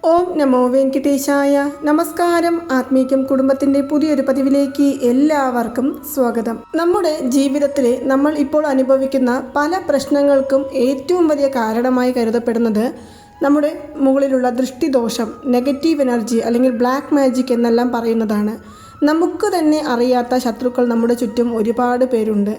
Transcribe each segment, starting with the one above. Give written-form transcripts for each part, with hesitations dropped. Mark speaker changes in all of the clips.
Speaker 1: ഓം നമോ വെങ്കിടേശായ. നമസ്കാരം. ആത്മീകം കുടുംബത്തിൻ്റെ പുതിയൊരു പതിവിലേക്ക് എല്ലാവർക്കും സ്വാഗതം. നമ്മുടെ ജീവിതത്തിൽ നമ്മൾ ഇപ്പോൾ അനുഭവിക്കുന്ന പല പ്രശ്നങ്ങൾക്കും ഏറ്റവും വലിയ കാരണമായി കരുതപ്പെടുന്നത് നമ്മുടെ മുകളിലുള്ള ദൃഷ്ടിദോഷം, നെഗറ്റീവ് എനർജി അല്ലെങ്കിൽ ബ്ലാക്ക് മാജിക് എന്നെല്ലാം പറയുന്നതാണ്. നമുക്ക് തന്നെ അറിയാത്ത ശത്രുക്കൾ നമ്മുടെ ചുറ്റും ഒരുപാട് പേരുണ്ട്.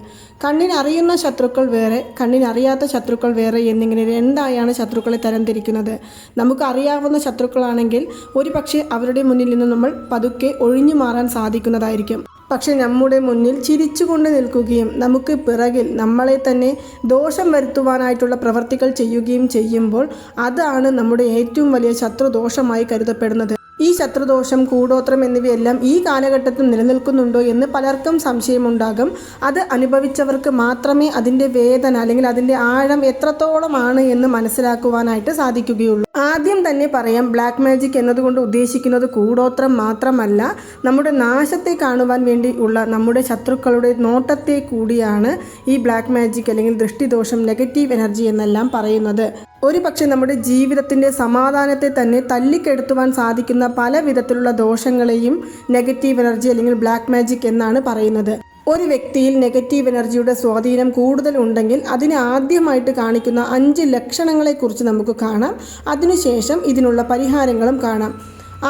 Speaker 1: കണ്ണിനറിയുന്ന ശത്രുക്കൾ വേറെ, കണ്ണിനറിയാത്ത ശത്രുക്കൾ വേറെ എന്നിങ്ങനെ രണ്ടായാണ് ശത്രുക്കളെ തരംതിരിക്കുന്നത്. നമുക്കറിയാവുന്ന ശത്രുക്കളാണെങ്കിൽ ഒരു പക്ഷേ അവരുടെ മുന്നിൽ നിന്ന് നമ്മൾ പതുക്കെ ഒഴിഞ്ഞു മാറാൻ സാധിക്കുന്നതായിരിക്കും. പക്ഷെ നമ്മുടെ മുന്നിൽ ചിരിച്ചുകൊണ്ട് നിൽക്കുകയും നമുക്ക് പിറകിൽ നമ്മളെ തന്നെ ദോഷം വരുത്തുവാനായിട്ടുള്ള പ്രവർത്തികൾ ചെയ്യുകയും ചെയ്യുമ്പോൾ അതാണ് നമ്മുടെ ഏറ്റവും വലിയ ശത്രുദോഷമായി കരുതപ്പെടുന്നത്. ഈ ശത്രുദോഷം, കൂടോത്രം എന്നിവയെല്ലാം ഈ കാലഘട്ടത്തിൽ നിലനിൽക്കുന്നുണ്ടോ എന്ന് പലർക്കും സംശയമുണ്ടാകും. അത് അനുഭവിച്ചവർക്ക് മാത്രമേ അതിൻ്റെ വേദന അല്ലെങ്കിൽ അതിൻ്റെ ആഴം എത്രത്തോളമാണ് എന്ന് മനസ്സിലാക്കുവാനായിട്ട് സാധിക്കുകയുള്ളൂ. ആദ്യം തന്നെ പറയാം, ബ്ലാക്ക് മാജിക് എന്നതുകൊണ്ട് ഉദ്ദേശിക്കുന്നത് കൂടോത്രം മാത്രമല്ല, നമ്മുടെ നാശത്തെ കാണുവാൻ വേണ്ടി ഉള്ള നമ്മുടെ ശത്രുക്കളുടെ നോട്ടത്തെ കൂടിയാണ് ഈ ബ്ലാക്ക് മാജിക് അല്ലെങ്കിൽ ദൃഷ്ടിദോഷം, നെഗറ്റീവ് എനർജി എന്നെല്ലാം പറയുന്നത്. ഒരു പക്ഷേ നമ്മുടെ ജീവിതത്തിൻ്റെ സമാധാനത്തെ തന്നെ തല്ലിക്കെടുത്തുവാൻ സാധിക്കുന്ന പല വിധത്തിലുള്ള ദോഷങ്ങളെയും നെഗറ്റീവ് എനർജി അല്ലെങ്കിൽ ബ്ലാക്ക് മാജിക് എന്നാണ് പറയുന്നത്. ഒരു വ്യക്തിയിൽ നെഗറ്റീവ് എനർജിയുടെ സ്വാധീനം കൂടുതൽ ഉണ്ടെങ്കിൽ അതിന് ആദ്യമായിട്ട് കാണിക്കുന്ന 5 ലക്ഷണങ്ങളെക്കുറിച്ച് നമുക്ക് കാണാം. അതിനുശേഷം ഇതിനുള്ള പരിഹാരങ്ങളും കാണാം.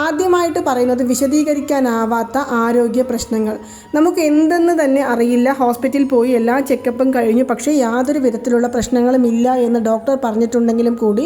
Speaker 1: ആദ്യമായിട്ട് പറയുന്നത് വിശദീകരിക്കാനാവാത്ത ആരോഗ്യ പ്രശ്നങ്ങൾ. നമുക്ക് എന്തെന്ന് തന്നെ അറിയില്ല. ഹോസ്പിറ്റലിൽ പോയി എല്ലാ ചെക്കപ്പും കഴിഞ്ഞു, പക്ഷേ യാതൊരു വിധത്തിലുള്ള പ്രശ്നങ്ങളും ഇല്ല എന്ന് ഡോക്ടർ പറഞ്ഞിട്ടുണ്ടെങ്കിലും കൂടി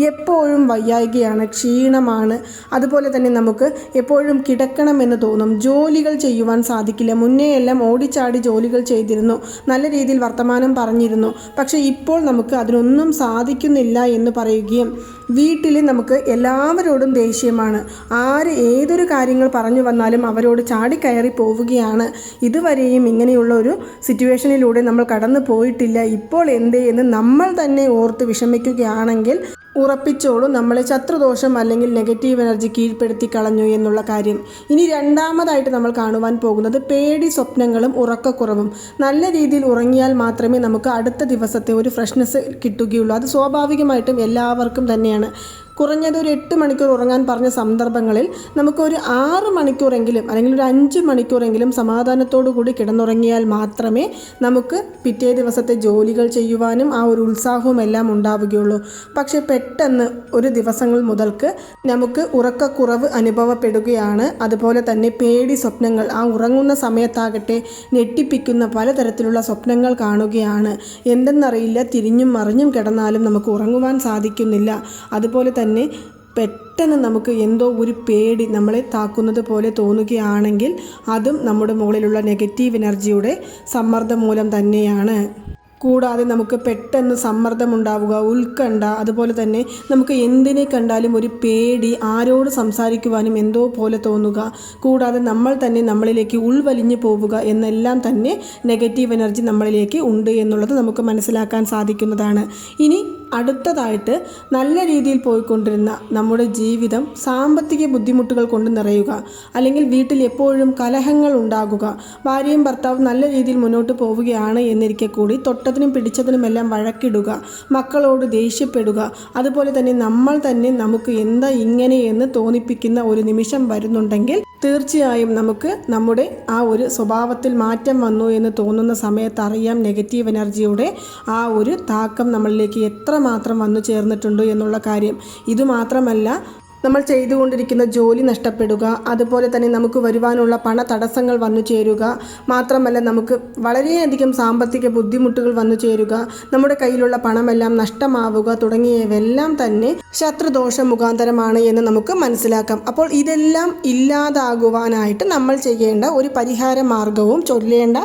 Speaker 1: എപ്പോഴും വയ്യായ്കയാണ്, ക്ഷീണമാണ്. അതുപോലെ തന്നെ നമുക്ക് എപ്പോഴും കിടക്കണമെന്ന് തോന്നും. ജോലികൾ ചെയ്യുവാൻ സാധിക്കില്ല. മുന്നേ എല്ലാം ഓടിച്ചാടി ജോലികൾ ചെയ്തിരുന്നു, നല്ല രീതിയിൽ വർത്തമാനം പറഞ്ഞിരുന്നു, പക്ഷേ ഇപ്പോൾ നമുക്ക് അതിനൊന്നും സാധിക്കുന്നില്ല എന്ന് പറയുകയും വീട്ടിൽ നമുക്ക് എല്ലാവരോടും ദേഷ്യമാണ്. ആര് ഏതൊരു കാര്യങ്ങൾ പറഞ്ഞു വന്നാലും അവരോട് ചാടിക്കയറി പോവുകയാണ്. ഇതുവരെയും ഇങ്ങനെയുള്ള ഒരു സിറ്റുവേഷനിലൂടെ നമ്മൾ കടന്നു പോയിട്ടില്ല, ഇപ്പോൾ എന്തേ എന്ന് നമ്മൾ തന്നെ ഓർത്ത് വിഷമിക്കുകയാണെങ്കിൽ ഉറപ്പിച്ചോളൂ, നമ്മളെ ശത്രുദോഷം അല്ലെങ്കിൽ നെഗറ്റീവ് എനർജി കീഴ്പ്പെടുത്തി കളഞ്ഞു എന്നുള്ള കാര്യം. ഇനി രണ്ടാമതായിട്ട് നമ്മൾ കാണുവാൻ പോകുന്നത് പേടി സ്വപ്നങ്ങളും ഉറക്കക്കുറവും. നല്ല രീതിയിൽ ഉറങ്ങിയാൽ മാത്രമേ നമുക്ക് അടുത്ത ദിവസത്തെ ഒരു ഫ്രഷ്നെസ് കിട്ടുകയുള്ളൂ. അത് സ്വാഭാവികമായിട്ടും എല്ലാവർക്കും തന്നെയാണ്. കുറഞ്ഞത് ഒരു 8 മണിക്കൂർ ഉറങ്ങാൻ പറഞ്ഞ സന്ദർഭങ്ങളിൽ നമുക്കൊരു 6 മണിക്കൂറെങ്കിലും അല്ലെങ്കിൽ ഒരു 5 മണിക്കൂറെങ്കിലും സമാധാനത്തോടു കൂടി കിടന്നുറങ്ങിയാൽ മാത്രമേ നമുക്ക് പിറ്റേ ദിവസത്തെ ജോലികൾ ചെയ്യുവാനും ആ ഒരു ഉത്സാഹവും എല്ലാം ഉണ്ടാവുകയുള്ളൂ. പക്ഷേ പെട്ടെന്ന് ഒരു ദിവസങ്ങൾ മുതൽക്ക് നമുക്ക് ഉറക്കക്കുറവ് അനുഭവപ്പെടുകയാണ്. അതുപോലെ തന്നെ പേടി സ്വപ്നങ്ങൾ, ആ ഉറങ്ങുന്ന സമയത്താകട്ടെ ഞെട്ടിപ്പിക്കുന്ന പലതരത്തിലുള്ള സ്വപ്നങ്ങൾ കാണുകയാണ്. എന്തെന്നറിയില്ല, തിരിഞ്ഞും മറിഞ്ഞും കിടന്നാലും നമുക്ക് ഉറങ്ങുവാൻ സാധിക്കുന്നില്ല. അതുപോലെ തന്നെ പെട്ടെന്ന് നമുക്ക് എന്തോ ഒരു പേടി നമ്മളെ താക്കുന്നത് പോലെ തോന്നുകയാണെങ്കിൽ അതും നമ്മുടെ മുകളിലുള്ള നെഗറ്റീവ് എനർജിയുടെ സമ്മർദ്ദം മൂലം തന്നെയാണ്. കൂടാതെ നമുക്ക് പെട്ടെന്ന് സമ്മർദ്ദമുണ്ടാവുക, ഉത്കണ്ഠ, അതുപോലെ തന്നെ നമുക്ക് എന്തിനെ കണ്ടാലും ഒരു പേടി, ആരോട് സംസാരിക്കുവാനും എന്തോ പോലെ തോന്നുക, കൂടാതെ നമ്മൾ തന്നെ നമ്മളിലേക്ക് ഉൾവലിഞ്ഞു പോവുക എന്നെല്ലാം തന്നെ നെഗറ്റീവ് എനർജി നമ്മളിലേക്ക് ഉണ്ട് എന്നുള്ളത് നമുക്ക് മനസ്സിലാക്കാൻ സാധിക്കുന്നതാണ്. ഇനി അടുത്തതായിട്ട് നല്ല രീതിയിൽ പോയിക്കൊണ്ടിരുന്ന നമ്മുടെ ജീവിതം സാമ്പത്തിക ബുദ്ധിമുട്ടുകൾ കൊണ്ട് നിറയുക, അല്ലെങ്കിൽ വീട്ടിൽ എപ്പോഴും കലഹങ്ങൾ ഉണ്ടാകുക, ഭാര്യയും ഭർത്താവും നല്ല രീതിയിൽ മുന്നോട്ട് പോവുകയാണ് എന്നിരിക്കെ കൂടി തൊട്ടതിനും പിടിച്ചതിനുമെല്ലാം വഴക്കിടുക, മക്കളോട് ദേഷ്യപ്പെടുക, അതുപോലെ തന്നെ നമ്മൾ തന്നെ നമുക്ക് എന്താ ഇങ്ങനെ എന്ന് തോന്നിപ്പിക്കുന്ന ഒരു നിമിഷം വരുന്നുണ്ടെങ്കിൽ തീർച്ചയായും നമുക്ക് നമ്മുടെ ആ ഒരു സ്വഭാവത്തിൽ മാറ്റം വന്നു എന്ന് തോന്നുന്ന സമയത്ത് അറിയാം നെഗറ്റീവ് എനർജിയുടെ ആ ഒരു താക്കം നമ്മളിലേക്ക് എത്രമാത്രം വന്നു ചേർന്നിട്ടുണ്ട് എന്നുള്ള കാര്യം. ഇതുമാത്രമല്ല, നമ്മൾ ചെയ്തുകൊണ്ടിരിക്കുന്ന ജോലി നഷ്ടപ്പെടുക, അതുപോലെ തന്നെ നമുക്ക് വരുവാനുള്ള പണ തടസ്സങ്ങൾ വന്നു ചേരുക, മാത്രമല്ല നമുക്ക് വളരെയധികം സാമ്പത്തിക ബുദ്ധിമുട്ടുകൾ വന്നു ചേരുക, നമ്മുടെ കയ്യിലുള്ള പണമെല്ലാം നഷ്ടമാവുക തുടങ്ങിയവയെല്ലാം തന്നെ ശത്രുദോഷം മുഖാന്തരമാണ് എന്ന് നമുക്ക് മനസ്സിലാക്കാം. അപ്പോൾ ഇതെല്ലാം ഇല്ലാതാകുവാനായിട്ട് നമ്മൾ ചെയ്യേണ്ട ഒരു പരിഹാര മാർഗവും ചൊല്ലേണ്ട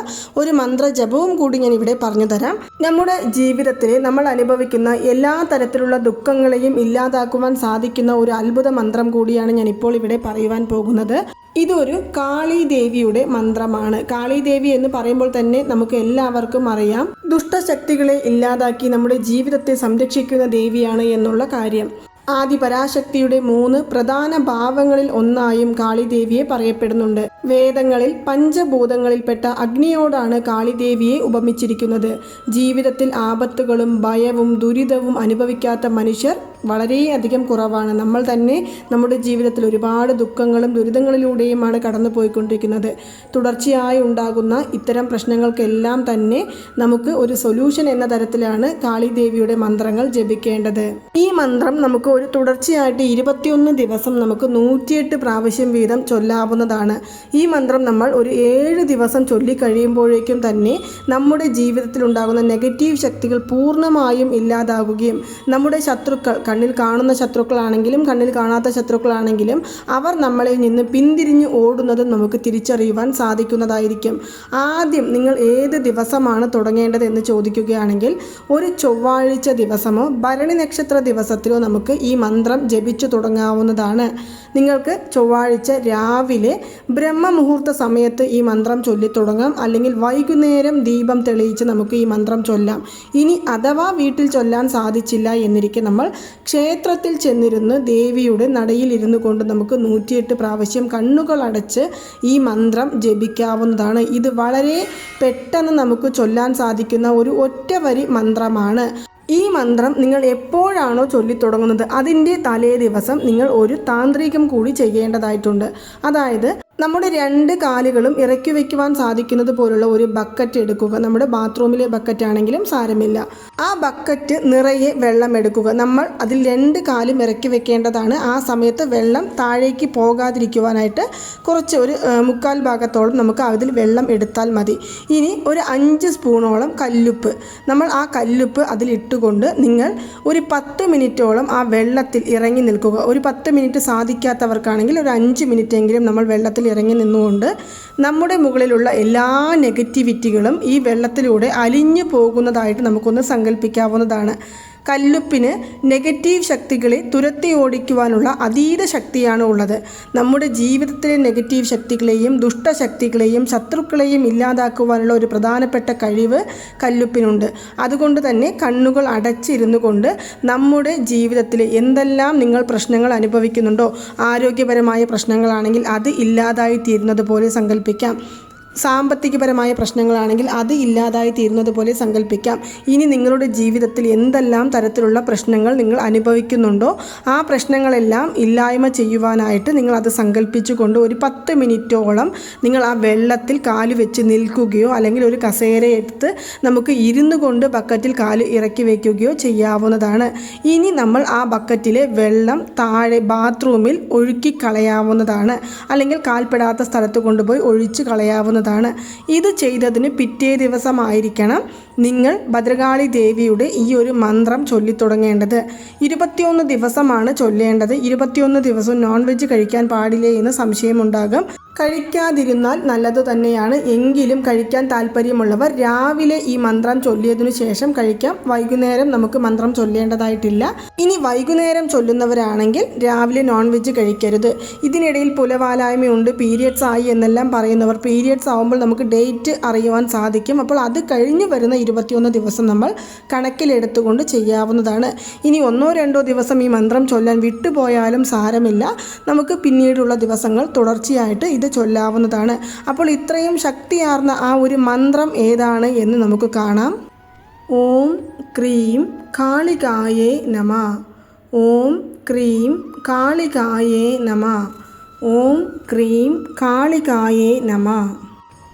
Speaker 1: ഒരു മന്ത്രജപവും കൂടി ഞാൻ ഇവിടെ പറഞ്ഞു തരാം. നമ്മുടെ ജീവിതത്തിൽ നമ്മൾ അനുഭവിക്കുന്ന എല്ലാ തരത്തിലുള്ള ദുഃഖങ്ങളെയും ഇല്ലാതാക്കുവാൻ സാധിക്കുന്ന ഒരു അത്ഭുത മന്ത്രം കൂടിയാണ് ഞാൻ ഇപ്പോൾ ഇവിടെ പറയുവാൻ പോകുന്നത്. ഇതൊരു കാളീദേവിയുടെ മന്ത്രമാണ്. കാളീദേവി എന്ന് പറയുമ്പോൾ തന്നെ നമുക്ക് എല്ലാവർക്കും അറിയാം, ദുഷ്ടശക്തികളെ ഇല്ലാതാക്കി നമ്മുടെ ജീവിതത്തെ സംരക്ഷിക്കുന്ന ദേവിയാണ് എന്നുള്ള കാര്യം. ആദിപരാശക്തിയുടെ 3 പ്രധാന ഭാവങ്ങളിൽ ഒന്നായും കാളിദേവിയെ പറയപ്പെടുന്നുണ്ട്. വേദങ്ങളിൽ പഞ്ചഭൂതങ്ങളിൽപ്പെട്ട അഗ്നിയോടാണ് കാളിദേവിയെ ഉപമിച്ചിരിക്കുന്നത്. ജീവിതത്തിൽ ആപത്തുകളും ഭയവും ദുരിതവും അനുഭവിക്കാത്ത മനുഷ്യർ വളരെയധികം കുറവാണ്. നമ്മൾ തന്നെ നമ്മുടെ ജീവിതത്തിൽ ഒരുപാട് ദുഃഖങ്ങളും ദുരിതങ്ങളിലൂടെയുമാണ് കടന്നു പോയിക്കൊണ്ടിരിക്കുന്നത്. തുടർച്ചയായി ഉണ്ടാകുന്ന ഇത്തരം പ്രശ്നങ്ങൾക്കെല്ലാം തന്നെ നമുക്ക് ഒരു സൊല്യൂഷൻ എന്ന തരത്തിലാണ് കാളിദേവിയുടെ മന്ത്രങ്ങൾ ജപിക്കേണ്ടത്. ഈ മന്ത്രം നമുക്ക് ഒരു തുടർച്ചയായിട്ട് 21 ദിവസം നമുക്ക് 108 പ്രാവശ്യം വീതം ചൊല്ലാവുന്നതാണ്. ഈ മന്ത്രം നമ്മൾ ഒരു 7 ദിവസം ചൊല്ലിക്കഴിയുമ്പോഴേക്കും തന്നെ നമ്മുടെ ജീവിതത്തിൽ ഉണ്ടാകുന്ന നെഗറ്റീവ് ശക്തികൾ പൂർണ്ണമായും ഇല്ലാതാകുകയും നമ്മുടെ ശത്രുക്കൾ, കണ്ണിൽ കാണുന്ന ശത്രുക്കളാണെങ്കിലും കണ്ണിൽ കാണാത്ത ശത്രുക്കളാണെങ്കിലും, അവർ നമ്മളിൽ നിന്ന് പിന്തിരിഞ്ഞ് ഓടുന്നതും നമുക്ക് തിരിച്ചറിയുവാൻ സാധിക്കുന്നതായിരിക്കും. ആദ്യം നിങ്ങൾ ഏത് ദിവസമാണ് തുടങ്ങേണ്ടത് എന്ന് ചോദിക്കുകയാണെങ്കിൽ ഒരു ചൊവ്വാഴ്ച ദിവസമോ ഭരണി നക്ഷത്ര ദിവസത്തിലോ നമുക്ക് ഈ മന്ത്രം ജപിച്ചു തുടങ്ങാവുന്നതാണ്. നിങ്ങൾക്ക് ചൊവ്വാഴ്ച രാവിലെ ബ്രഹ്മമുഹൂർത്ത സമയത്ത് ഈ മന്ത്രം ചൊല്ലിത്തുടങ്ങാം, അല്ലെങ്കിൽ വൈകുന്നേരം ദീപം തെളിയിച്ച് നമുക്ക് ഈ മന്ത്രം ചൊല്ലാം. ഇനി അഥവാ വീട്ടിൽ ചൊല്ലാൻ സാധിച്ചില്ല എന്നിരിക്കെ നമ്മൾ ക്ഷേത്രത്തിൽ ചെന്നിരുന്ന് ദേവിയുടെ നടയിൽ ഇരുന്നു കൊണ്ട് നമുക്ക് 108 പ്രാവശ്യം കണ്ണുകൾ അടച്ച് ഈ മന്ത്രം ജപിക്കാവുന്നതാണ്. ഇത് വളരെ പെട്ടെന്ന് നമുക്ക് ചൊല്ലാൻ സാധിക്കുന്ന ഒരു ഒറ്റവരി മന്ത്രമാണ്. ഈ മന്ത്രം നിങ്ങൾ എപ്പോഴാണോ ചൊല്ലിത്തുടങ്ങുന്നത് അതിൻ്റെ തലേ ദിവസം നിങ്ങൾ ഒരു താന്ത്രികം കൂടി ചെയ്യേണ്ടതായിട്ടുണ്ട്. അതായത് നമ്മുടെ 2 കാലുകളും ഇറക്കി വയ്ക്കുവാൻ സാധിക്കുന്നത് പോലുള്ള ഒരു ബക്കറ്റ് എടുക്കുക. നമ്മുടെ ബാത്റൂമിലെ ബക്കറ്റ് ആണെങ്കിലും സാരമില്ല. ആ ബക്കറ്റ് നിറയെ വെള്ളം എടുക്കുക. നമ്മൾ അതിൽ 2 കാലും ഇറക്കി വെക്കേണ്ടതാണ്. ആ സമയത്ത് വെള്ളം താഴേക്ക് പോകാതിരിക്കുവാനായിട്ട് കുറച്ച് ഒരു 3/4 ഭാഗത്തോളം നമുക്ക് അതിൽ വെള്ളം എടുത്താൽ മതി. ഇനി ഒരു 5 സ്പൂണോളം കല്ലുപ്പ്, നമ്മൾ ആ കല്ലുപ്പ് അതിലിട്ടുകൊണ്ട് നിങ്ങൾ ഒരു 10 മിനിറ്റോളം ആ വെള്ളത്തിൽ ഇറങ്ങി നിൽക്കുക. ഒരു 10 മിനിറ്റ് സാധിക്കാത്തവർക്കാണെങ്കിൽ ഒരു 5 മിനിറ്റെങ്കിലും നമ്മൾ വെള്ളത്തിൽ ഇറങ്ങി നിന്നുകൊണ്ട് നമ്മുടെ മുകളിലുള്ള എല്ലാ നെഗറ്റിവിറ്റികളും ഈ വെള്ളത്തിലൂടെ അലിഞ്ഞു പോകുന്നതായിട്ട് നമുക്കൊന്ന് സങ്കല്പിക്കാവുന്നതാണ്. കല്ലുപ്പിന് നെഗറ്റീവ് ശക്തികളെ തുരത്തി ഓടിക്കുവാനുള്ള അതീത ശക്തിയാണ് ഉള്ളത്. നമ്മുടെ ജീവിതത്തിലെ നെഗറ്റീവ് ശക്തികളെയും ദുഷ്ടശക്തികളെയും ശത്രുക്കളെയും ഇല്ലാതാക്കുവാനുള്ള ഒരു പ്രധാനപ്പെട്ട കഴിവ് കല്ലുപ്പിനുണ്ട്. അതുകൊണ്ട് തന്നെ കണ്ണുകൾ അടച്ചിരുന്നു കൊണ്ട് നമ്മുടെ ജീവിതത്തിൽ എന്തെല്ലാം നിങ്ങൾ പ്രശ്നങ്ങൾ അനുഭവിക്കുന്നുണ്ടോ, ആരോഗ്യപരമായ പ്രശ്നങ്ങളാണെങ്കിൽ അത് ഇല്ലാതായി തീരുന്നത് പോലെ സങ്കല്പിക്കാം. സാമ്പത്തികപരമായ പ്രശ്നങ്ങളാണെങ്കിൽ അത് ഇല്ലാതായി തീരുന്നത് പോലെ സങ്കല്പിക്കാം. ഇനി നിങ്ങളുടെ ജീവിതത്തിൽ എന്തെല്ലാം തരത്തിലുള്ള പ്രശ്നങ്ങൾ നിങ്ങൾ അനുഭവിക്കുന്നുണ്ടോ ആ പ്രശ്നങ്ങളെല്ലാം ഇല്ലായ്മ ചെയ്യുവാനായിട്ട് നിങ്ങൾ അത് സങ്കല്പിച്ചുകൊണ്ട് ഒരു 10 മിനിറ്റോളം നിങ്ങൾ ആ വെള്ളത്തിൽ കാല് വെച്ച് നിൽക്കുകയോ അല്ലെങ്കിൽ ഒരു കസേര എടുത്ത് നമുക്ക് ഇരുന്നു കൊണ്ട് ബക്കറ്റിൽ കാല് ഇറക്കി വയ്ക്കുകയോ ചെയ്യാവുന്നതാണ്. ഇനി നമ്മൾ ആ ബക്കറ്റിലെ വെള്ളം താഴെ ബാത്റൂമിൽ ഒഴുക്കി കളയാവുന്നതാണ്, അല്ലെങ്കിൽ കാൽപ്പെടാത്ത സ്ഥലത്ത് കൊണ്ടുപോയി ഒഴിച്ച് കളയാവുന്നതാണ്. ഇത് ചെയ്തതിന് പിറ്റേ ദിവസമായിരിക്കണം നിങ്ങൾ ഭദ്രകാളി ദേവിയുടെ ഈ ഒരു മന്ത്രം ചൊല്ലിത്തുടങ്ങേണ്ടത്. 21 ദിവസമാണ് ചൊല്ലേണ്ടത്. 21 ദിവസവും നോൺ വെജ് കഴിക്കാൻ പാടില്ലേ എന്ന് സംശയമുണ്ടാകും. കഴിക്കാതിരുന്നാൽ നല്ലതു തന്നെയാണ്. എങ്കിലും കഴിക്കാൻ താല്പര്യമുള്ളവർ രാവിലെ ഈ മന്ത്രം ചൊല്ലിയതിനു ശേഷം കഴിക്കാം. വൈകുന്നേരം നമുക്ക് മന്ത്രം ചൊല്ലേണ്ടതായിട്ടില്ല. ഇനി വൈകുന്നേരം ചൊല്ലുന്നവരാണെങ്കിൽ രാവിലെ നോൺ വെജ് കഴിക്കരുത്. ഇതിനിടയിൽ പുലവാലായ്മയുണ്ട്, പീരിയഡ്സ് ആയി എന്നെല്ലാം പറയുന്നവർ പീരിയഡ്സ് ആവുമ്പോൾ നമുക്ക് ഡേറ്റ് അറിയുവാൻ സാധിക്കും. അപ്പോൾ അത് കഴിഞ്ഞ് വരുന്ന 21 ദിവസം നമ്മൾ കണക്കിലെടുത്തുകൊണ്ട് ചെയ്യാവുന്നതാണ്. ഇനി 1-2 ദിവസം ഈ മന്ത്രം ചൊല്ലാൻ വിട്ടുപോയാലും സാരമില്ല. നമുക്ക് പിന്നീടുള്ള ദിവസങ്ങൾ തുടർച്ചയായിട്ട് ഇത് ചൊല്ലാവുന്നതാണ്. അപ്പോൾ ഇത്രയും ശക്തിയാർന്ന ആ ഒരു മന്ത്രം ഏതാണ് എന്ന് നമുക്ക് കാണാം. ഓം ക്രീം കാളികായേ നമഃ. ഓം ക്രീം കാളികായേ നമഃ. ഓം ക്രീം കാളികായേ നമഃ.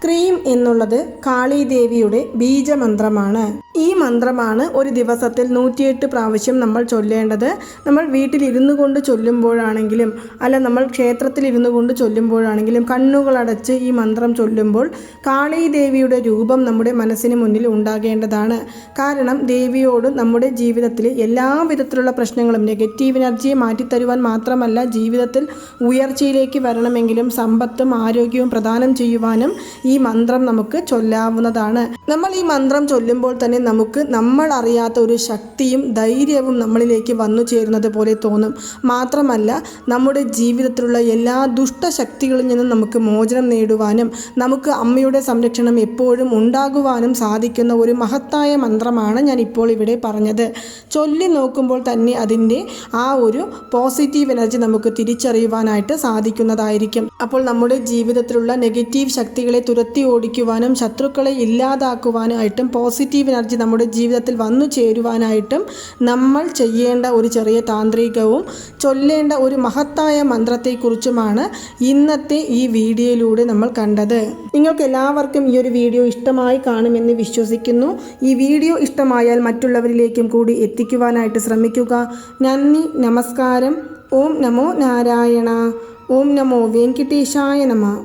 Speaker 1: ക്രീം എന്നുള്ളത് കാളീദേവിയുടെ ബീജമന്ത്രമാണ്. ഈ മന്ത്രമാണ് ഒരു ദിവസത്തിൽ 108 പ്രാവശ്യം നമ്മൾ ചൊല്ലേണ്ടത്. നമ്മൾ വീട്ടിലിരുന്നു കൊണ്ട് ചൊല്ലുമ്പോഴാണെങ്കിലും അല്ല നമ്മൾ ക്ഷേത്രത്തിൽ ഇരുന്നു കൊണ്ട് ചൊല്ലുമ്പോഴാണെങ്കിലും കണ്ണുകളടച്ച് ഈ മന്ത്രം ചൊല്ലുമ്പോൾ കാളീദേവിയുടെ രൂപം നമ്മുടെ മനസ്സിന് മുന്നിൽ ഉണ്ടാകേണ്ടതാണ്. കാരണം ദേവിയോട് നമ്മുടെ ജീവിതത്തിൽ എല്ലാ വിധത്തിലുള്ള പ്രശ്നങ്ങളും നെഗറ്റീവ് എനർജിയെ മാറ്റിത്തരുവാൻ മാത്രമല്ല, ജീവിതത്തിൽ ഉയർച്ചയിലേക്ക് വരണമെങ്കിലും സമ്പത്തും ആരോഗ്യവും പ്രദാനം ചെയ്യുവാനും ഈ മന്ത്രം നമുക്ക് ചൊല്ലാവുന്നതാണ്. നമ്മൾ ഈ മന്ത്രം ചൊല്ലുമ്പോൾ തന്നെ നമുക്ക് നമ്മൾ അറിയാത്ത ഒരു ശക്തിയും ധൈര്യവും നമ്മളിലേക്ക് വന്നു ചേരുന്നത് പോലെ തോന്നും. മാത്രമല്ല നമ്മുടെ ജീവിതത്തിലുള്ള എല്ലാ ദുഷ്ടശക്തികളിൽ നിന്നും നമുക്ക് മോചനം നേടുവാനും നമുക്ക് അമ്മയുടെ സംരക്ഷണം എപ്പോഴും ഉണ്ടാകുവാനും സാധിക്കുന്ന ഒരു മഹത്തായ മന്ത്രമാണ് ഞാൻ ഇപ്പോൾ ഇവിടെ പറഞ്ഞത്. ചൊല്ലി നോക്കുമ്പോൾ തന്നെ അതിൻ്റെ ആ ഒരു പോസിറ്റീവ് എനർജി നമുക്ക് തിരിച്ചറിയുവാനായിട്ട് സാധിക്കുന്നതായിരിക്കും. അപ്പോൾ നമ്മുടെ ജീവിതത്തിലുള്ള നെഗറ്റീവ് ശക്തികളെ തുരത്തി ഓടിക്കുവാനും ശത്രുക്കളെ ഇല്ലാതാക്കുവാനായിട്ടും പോസിറ്റീവ് എനർജി എനർജി നമ്മുടെ ജീവിതത്തിൽ വന്നു ചേരുവാനായിട്ടും നമ്മൾ ചെയ്യേണ്ട ഒരു ചെറിയ താന്ത്രികവും ചൊല്ലേണ്ട ഒരു മഹത്തായ മന്ത്രത്തെക്കുറിച്ചുമാണ് ഇന്നത്തെ ഈ വീഡിയോയിലൂടെ നമ്മൾ കണ്ടത്. നിങ്ങൾക്ക് എല്ലാവർക്കും ഈ ഒരു വീഡിയോ ഇഷ്ടമായി കാണുമെന്ന് വിശ്വസിക്കുന്നു. ഈ വീഡിയോ ഇഷ്ടമായാൽ മറ്റുള്ളവരിലേക്കും കൂടി എത്തിക്കുവാനായിട്ട് ശ്രമിക്കുക. നന്ദി, നമസ്കാരം. ഓം നമോ നാരായണ. ഓം നമോ വെങ്കിടേശായ നമഃ.